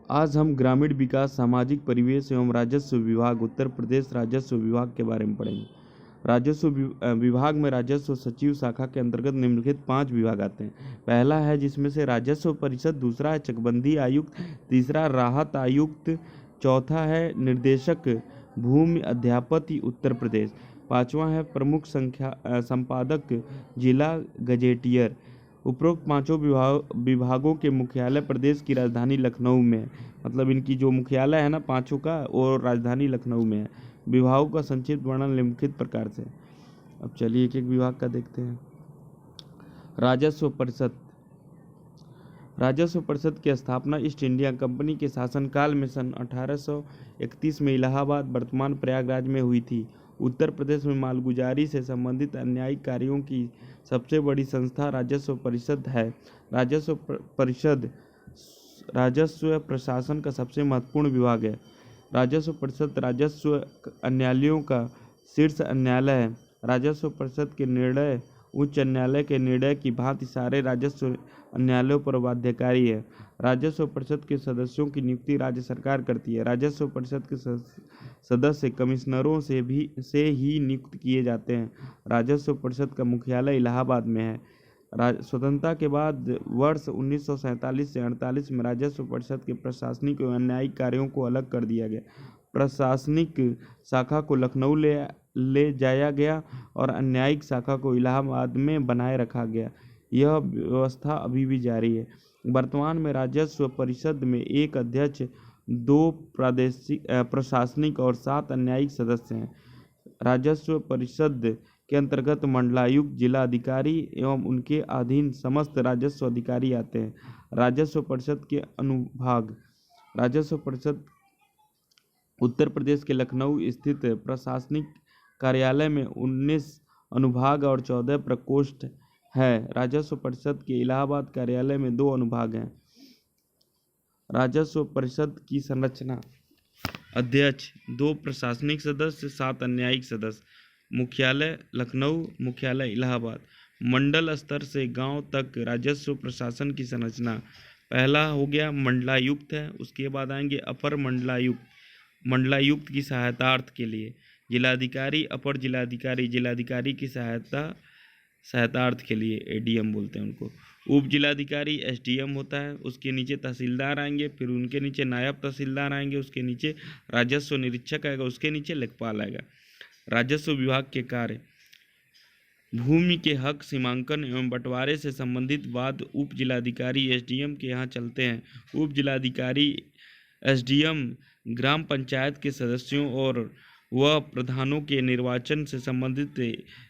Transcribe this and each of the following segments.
आज हम ग्रामीण विकास, सामाजिक परिवेश एवं राजस्व विभाग, उत्तर प्रदेश राजस्व विभाग के बारे में पढ़ेंगे। विभाग में राजस्व सचिव शाखा के अंतर्गत निम्नलिखित 5 विभाग आते हैं। पहला है जिसमें से राजस्व परिषद, दूसरा है चकबंदी आयुक्त, तीसरा राहत आयुक्त, चौथा है निर्देशक भूमि अध्यापत्य उत्तर प्रदेश, पांचवा है प्रमुख संपादक जिला गजेटियर। उपरोक्त पांचों विभागों के मुख्यालय प्रदेश की राजधानी लखनऊ में है। मतलब इनकी जो मुख्यालय है ना पांचों का, और राजधानी लखनऊ में है। विभागों का संक्षिप्त वर्णन निम्नलिखित प्रकार से। अब चलिए एक एक विभाग का देखते हैं। राजस्व परिषद। राजस्व परिषद की स्थापना ईस्ट इंडिया कंपनी के शासनकाल में सन 1831 में इलाहाबाद, वर्तमान प्रयागराज में हुई थी। उत्तर प्रदेश में मालगुजारी से संबंधित अन्यायिक कार्यों की सबसे बड़ी संस्था राजस्व परिषद है। राजस्व परिषद राजस्व प्रशासन का सबसे महत्वपूर्ण विभाग है। राजस्व परिषद राजस्व न्यायालयों का शीर्ष न्यायालय है। राजस्व परिषद के निर्णय उच्च न्यायालय के निर्णय की भांति सारे राजस्व न्यायालयों पर बाध्यकारी है। राजस्व परिषद के सदस्यों की नियुक्ति राज्य सरकार करती है। राजस्व परिषद के सदस्य कमिश्नरों से ही नियुक्त किए जाते हैं। राजस्व परिषद का मुख्यालय इलाहाबाद में है। स्वतंत्रता के बाद वर्ष 1947 से 48 में राजस्व परिषद के प्रशासनिक एवं न्यायिक कार्यों को अलग कर दिया गया। प्रशासनिक शाखा को लखनऊ ले जाया गया और न्यायिक शाखा को इलाहाबाद में बनाए रखा गया। यह व्यवस्था अभी भी जारी है। वर्तमान में राजस्व परिषद में एक अध्यक्ष, 2 प्रशासनिक और 7 न्यायिक सदस्य हैं। राजस्व परिषद के अंतर्गत मंडलायुक्त, जिला अधिकारी एवं उनके अधीन समस्त राजस्व अधिकारी आते हैं। राजस्व परिषद के अनुभाग। राजस्व परिषद उत्तर प्रदेश के लखनऊ स्थित प्रशासनिक कार्यालय में 19 अनुभाग और 14 प्रकोष्ठ है। राजस्व परिषद के इलाहाबाद कार्यालय में 2 अनुभाग हैं। राजस्व परिषद की संरचना। अध्यक्ष, 2 प्रशासनिक सदस्य, 7 न्यायिक सदस्य। मुख्यालय लखनऊ, मुख्यालय इलाहाबाद। मंडल स्तर से गांव तक राजस्व प्रशासन की संरचना। पहला हो गया मंडलायुक्त है, उसके बाद आएंगे अपर मंडलायुक्त। मंडलायुक्त की सहायतार्थ के लिए जिलाधिकारी, अपर जिलाधिकारी, जिलाधिकारी की सहायतार्थ के लिए एडीएम बोलते हैं उनको। उप जिलाधिकारी एसडीएम होता है। उसके नीचे तहसीलदार आएंगे, फिर उनके नीचे नायब तहसीलदार आएंगे, उसके नीचे राजस्व निरीक्षक आएगा, उसके नीचे लेखपाल आएगा। राजस्व विभाग के कार्य। भूमि के हक सीमांकन एवं बंटवारे से संबंधित वाद उप जिलाधिकारी एसडीएम के यहाँ चलते हैं। उप जिलाधिकारी एसडीएम ग्राम पंचायत के सदस्यों और वह प्रधानों के निर्वाचन से संबंधित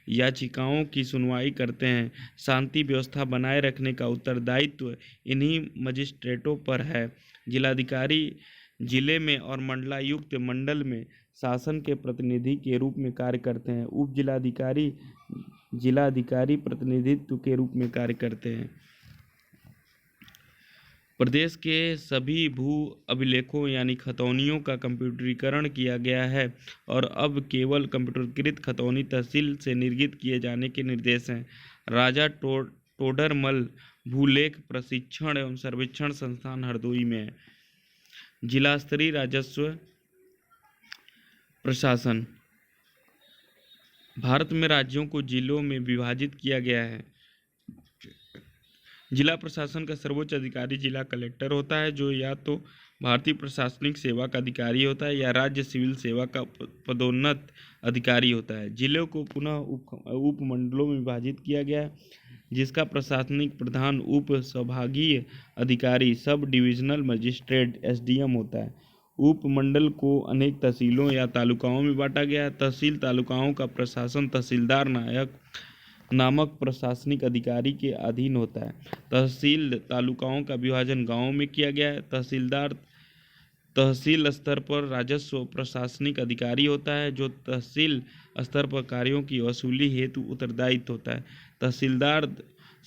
याचिकाओं की सुनवाई करते हैं। शांति व्यवस्था बनाए रखने का उत्तरदायित्व इन्हीं मजिस्ट्रेटों पर है। जिलाधिकारी जिले में और मंडलायुक्त मंडल में शासन के प्रतिनिधि के रूप में कार्य करते हैं। उप जिलाधिकारी जिलाधिकारी प्रतिनिधित्व के रूप में कार्य करते हैं। प्रदेश के सभी भू अभिलेखों यानी खतौनियों का कंप्यूटरीकरण किया गया है और अब केवल कंप्यूटरीकृत खतौनी तहसील से निर्गत किए जाने के निर्देश हैं। राजा टोडरमल भूलेख प्रशिक्षण एवं सर्वेक्षण संस्थान हरदोई में है। जिला स्तरीय राजस्व प्रशासन। भारत में राज्यों को जिलों में विभाजित किया गया है। जिला प्रशासन का सर्वोच्च अधिकारी जिला कलेक्टर होता है, जो या तो भारतीय प्रशासनिक सेवा का अधिकारी होता है या राज्य सिविल सेवा का पदोन्नत अधिकारी होता है। जिलों को पुनः उपमंडलों में विभाजित किया गया है, जिसका प्रशासनिक प्रधान उप संभागीय अधिकारी सब डिविजनल मजिस्ट्रेट एसडीएम होता है। उपमंडल को अनेक तहसीलों या तालुकाओं में बांटा गया है। तहसील तालुकाओं का प्रशासन तहसीलदार नामक प्रशासनिक अधिकारी के अधीन होता है। तहसील तालुकाओं का विभाजन गांवों में किया गया है। तहसीलदार तहसील स्तर पर राजस्व प्रशासनिक अधिकारी होता है, जो तहसील स्तर पर कार्यों की वसूली हेतु उत्तरदायित्व होता है। तहसीलदार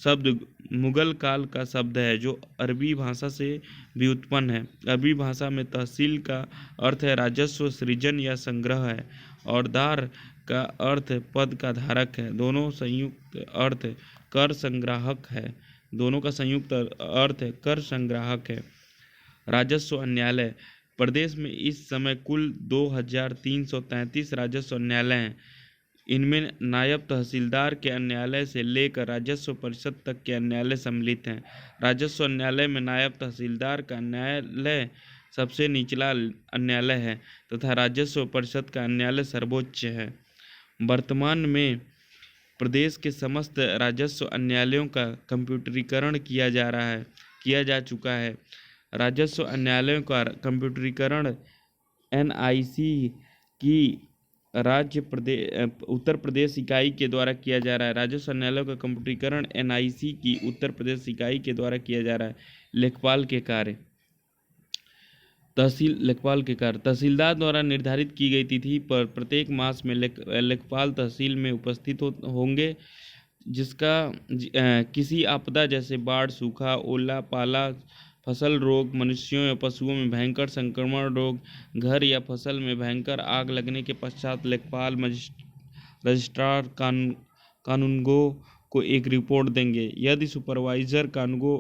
शब्द मुगल काल का शब्द है, जो अरबी भाषा से व्युत्पन्न है। अरबी भाषा में तहसील का अर्थ है राजस्व सृजन या संग्रह है, और दार का अर्थ पद का धारक है। दोनों संयुक्त अर्थ कर संग्राहक है। दोनों का संयुक्त अर्थ कर संग्राहक है। राजस्व न्यायालय। प्रदेश में इस समय कुल 2333 राजस्व न्यायालय हैं। इनमें नायब तहसीलदार के न्यायालय से लेकर राजस्व परिषद तक के न्यायालय सम्मिलित हैं। राजस्व न्यायालय में नायब तहसीलदार का न्यायालय सबसे निचला न्यायालय है तथा राजस्व परिषद का न्यायालय सर्वोच्च है। वर्तमान में प्रदेश के समस्त राजस्व न्यायालयों का कंप्यूटरीकरण किया जा चुका है। राजस्व न्यायालयों का कंप्यूटरीकरण एनआईसी की उत्तर प्रदेश इकाई के द्वारा किया जा रहा है। राजस्व न्यायालयों का कंप्यूटरीकरण एनआईसी की उत्तर प्रदेश इकाई के द्वारा किया जा रहा है। लेखपाल के कार्य। तहसीलदार द्वारा निर्धारित की गई तिथि पर प्रत्येक मास में लेखपाल तहसील में उपस्थित होंगे, जिसका किसी आपदा जैसे बाढ़, सूखा, ओला, पाला, फसल रोग, मनुष्यों या पशुओं में भयंकर संक्रमण रोग, घर या फसल में भयंकर आग लगने के पश्चात लेखपाल रजिस्ट्रार कानूनगो को एक रिपोर्ट देंगे। यदि सुपरवाइजर कानूनगो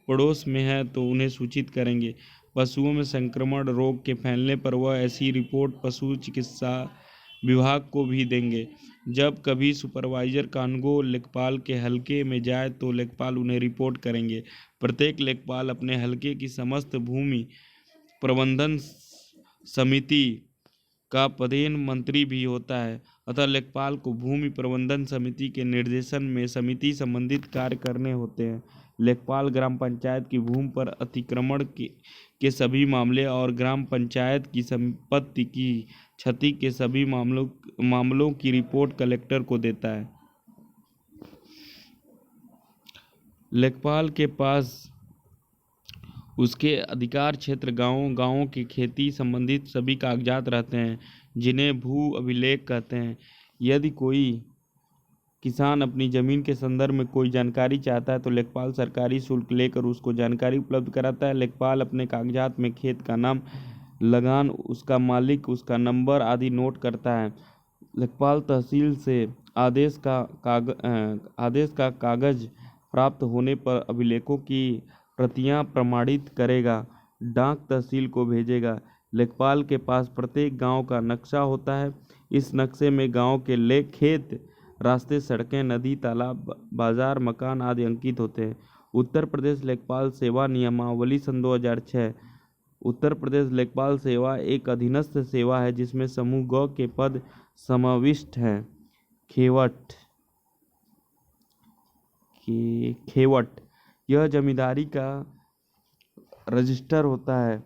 पड़ोस में है तो उन्हें सूचित करेंगे। पशुओं में संक्रमण रोग के फैलने पर वह ऐसी रिपोर्ट पशु चिकित्सा विभाग को भी देंगे। जब कभी सुपरवाइजर कानूनगो लेखपाल के हलके में जाए तो लेखपाल उन्हें रिपोर्ट करेंगे। प्रत्येक लेखपाल अपने हलके की समस्त भूमि प्रबंधन समिति का प्रधान मंत्री भी होता है, अतः लेखपाल को भूमि प्रबंधन समिति के निर्देशन में समिति संबंधित कार्य करने होते हैं। लेखपाल ग्राम पंचायत की भूमि पर अतिक्रमण के सभी मामले और ग्राम पंचायत की संपत्ति की क्षति के सभी मामलों की रिपोर्ट कलेक्टर को देता है। लेखपाल के पास उसके अधिकार क्षेत्र गांवों की खेती संबंधित सभी कागजात रहते हैं, जिन्हें भू अभिलेख कहते हैं। यदि कोई किसान अपनी जमीन के संदर्भ में कोई जानकारी चाहता है तो लेखपाल सरकारी शुल्क लेकर उसको जानकारी उपलब्ध कराता है। लेखपाल अपने कागजात में खेत का नाम, लगान, उसका मालिक, उसका नंबर आदि नोट करता है। लेखपाल तहसील से आदेश का कागज प्राप्त होने पर अभिलेखों की प्रतियां प्रमाणित करेगा, डाक तहसील को भेजेगा। लेखपाल के पास प्रत्येक गांव का नक्शा होता है। इस नक्शे में गांव के खेत, रास्ते, सड़कें, नदी, तालाब, बाजार, मकान आदि अंकित होते हैं। उत्तर प्रदेश लेखपाल सेवा नियमावली सन 2006। उत्तर प्रदेश लेखपाल सेवा एक अधीनस्थ सेवा है जिसमें समूह ग के पद समाविष्ट हैं। खेवट यह जमींदारी का रजिस्टर होता है।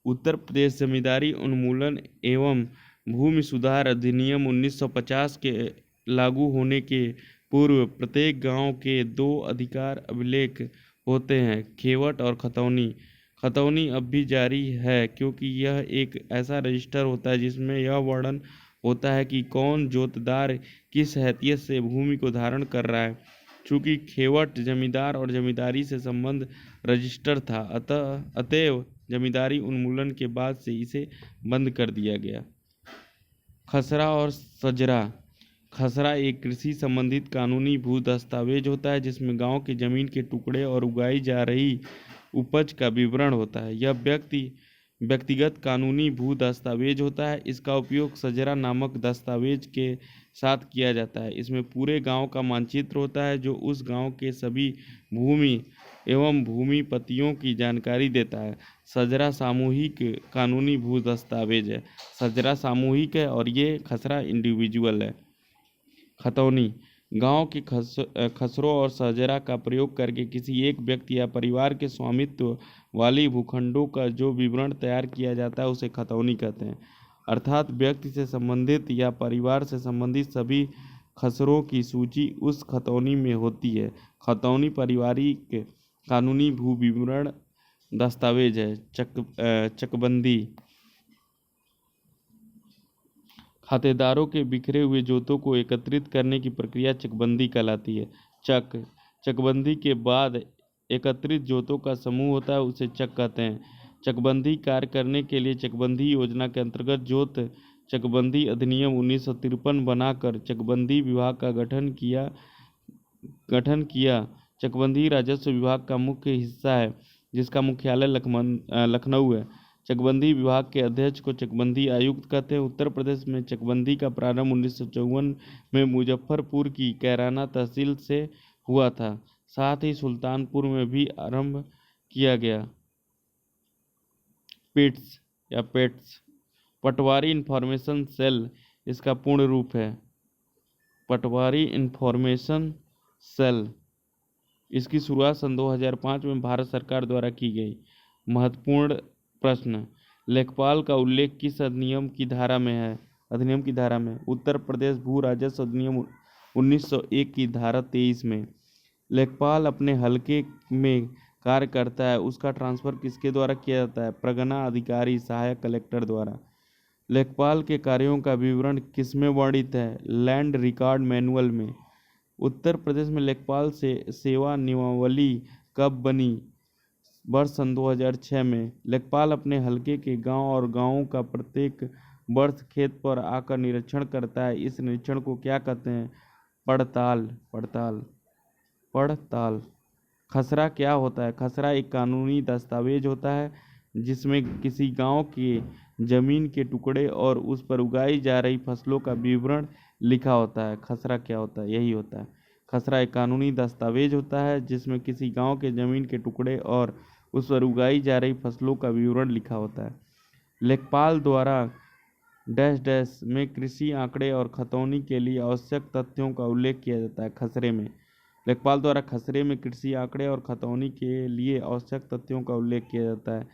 उत्तर प्रदेश जमींदारी उन्मूलन एवं भूमि सुधार अधिनियम 1950 के लागू होने के पूर्व प्रत्येक गांव के 2 अधिकार अभिलेख होते हैं, खेवट और खतौनी अब भी जारी है, क्योंकि यह एक ऐसा रजिस्टर होता है जिसमें यह वर्णन होता है कि कौन जोतदार किस हैसियत से भूमि को धारण कर रहा है। चूंकि खेवट जमींदार और जमींदारी से संबंध रजिस्टर था, अतएव जमींदारी उन्मूलन के बाद से इसे बंद कर दिया गया। खसरा और सजरा। खसरा एक कृषि संबंधित कानूनी भू दस्तावेज होता है जिसमें गांव की जमीन के टुकड़े और उगाई जा रही उपज का विवरण होता है। यह व्यक्तिगत कानूनी भू दस्तावेज होता है। इसका उपयोग सजरा नामक दस्तावेज के साथ किया जाता है। इसमें पूरे गांव का मानचित्र होता है जो उस गांव के सभी भूमि एवं भूमिपतियों की जानकारी देता है। सजरा सामूहिक कानूनी भू दस्तावेज है। सजरा सामूहिक है और ये खसरा इंडिविजुअल है। खतौनी गांव के खसरों और सजरा का प्रयोग करके किसी एक व्यक्ति या परिवार के स्वामित्व वाली भूखंडों का जो विवरण तैयार किया जाता है उसे खतौनी कहते हैं। अर्थात व्यक्ति से संबंधित या परिवार से संबंधित सभी खसरों की सूची उस खतौनी में होती है। खतौनी पारिवारिक कानूनी भू विवरण दस्तावेज है। चकबंदी खातेदारों के बिखरे हुए जोतों को एकत्रित करने की प्रक्रिया चकबंदी कहलाती है। चकबंदी के बाद एकत्रित जोतों का समूह होता है, उसे चक कहते हैं। चकबंदी कार्य करने के लिए चकबंदी योजना के अंतर्गत जोत चकबंदी अधिनियम 1953 बनाकर चकबंदी विभाग का गठन किया। चकबंदी राजस्व विभाग का मुख्य हिस्सा है। जिसका मुख्यालय लखनऊ है। चकबंदी विभाग के अध्यक्ष को चकबंदी आयुक्त कहते हैं। उत्तर प्रदेश में चकबंदी का प्रारंभ 1954 में मुजफ्फरपुर की कैराना तहसील से हुआ था। साथ ही सुल्तानपुर में भी आरंभ किया गया। पिट्स या पेट्स, पटवारी इंफॉर्मेशन सेल इसका पूर्ण रूप है। पटवारी इंफॉर्मेशन सेल। इसकी शुरुआत सन 2005 में भारत सरकार द्वारा की गई। महत्वपूर्ण प्रश्न, लेखपाल का उल्लेख किस अधिनियम की धारा में है? अधिनियम की धारा में उत्तर प्रदेश भू राजस्व अधिनियम 1901 की धारा 23 में। लेखपाल अपने हलके में कार्य करता है, उसका ट्रांसफर किसके द्वारा किया जाता है? प्रगणा अधिकारी सहायक कलेक्टर द्वारा। लेखपाल के कार्यों का विवरण किसमें वर्णित है? लैंड रिकॉर्ड मैनुअल में। उत्तर प्रदेश में लेखपाल से सेवा नियमावली कब बनी? वर्ष सन 2006 में। लेखपाल अपने हलके के गांव और गांवों का प्रत्येक वर्ष खेत पर आकर निरीक्षण करता है। इस निरीक्षण को क्या कहते हैं? पड़ताल। खसरा क्या होता है? खसरा एक कानूनी दस्तावेज होता है जिसमें किसी गांव के जमीन के टुकड़े और उस पर उगाई जा रही फसलों का विवरण लिखा होता है। खसरा क्या होता है? यही होता है। खसरा एक कानूनी दस्तावेज होता है जिसमें किसी गांव के जमीन के टुकड़े और उस पर उगाई जा रही फसलों का विवरण लिखा होता है। लेखपाल द्वारा डैश डैश में कृषि आंकड़े और खतौनी के लिए आवश्यक तथ्यों का उल्लेख किया जाता है। खसरे में लेखपाल द्वारा खसरे में कृषि आंकड़े और खतौनी के लिए आवश्यक तथ्यों का उल्लेख किया जाता है।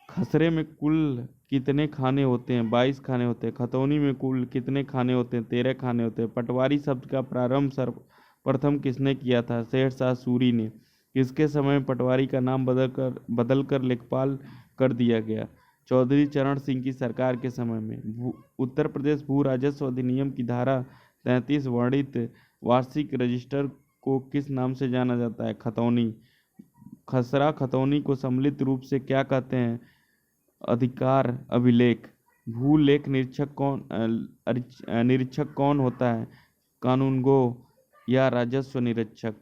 खसरे में कुल कितने खाने होते हैं? 22 खाने होते हैं। खतौनी में कुल कितने खाने होते हैं? 13 खाने होते हैं। पटवारी शब्द का प्रारंभ सर्वप्रथम किसने किया था? शेरशाह सूरी ने। किसके समय में पटवारी का नाम बदलकर लेखपाल कर दिया गया? चौधरी चरण सिंह की सरकार के समय में। उत्तर प्रदेश भू राजस्व अधिनियम की धारा 33 वर्णित वार्षिक रजिस्टर को किस नाम से जाना जाता है? खतौनी। खसरा खतौनी को सम्मिलित रूप से क्या कहते हैं? अधिकार अभिलेख। भू लेख निरीक्षक कौन होता है? कानूनगो या राजस्व निरीक्षक।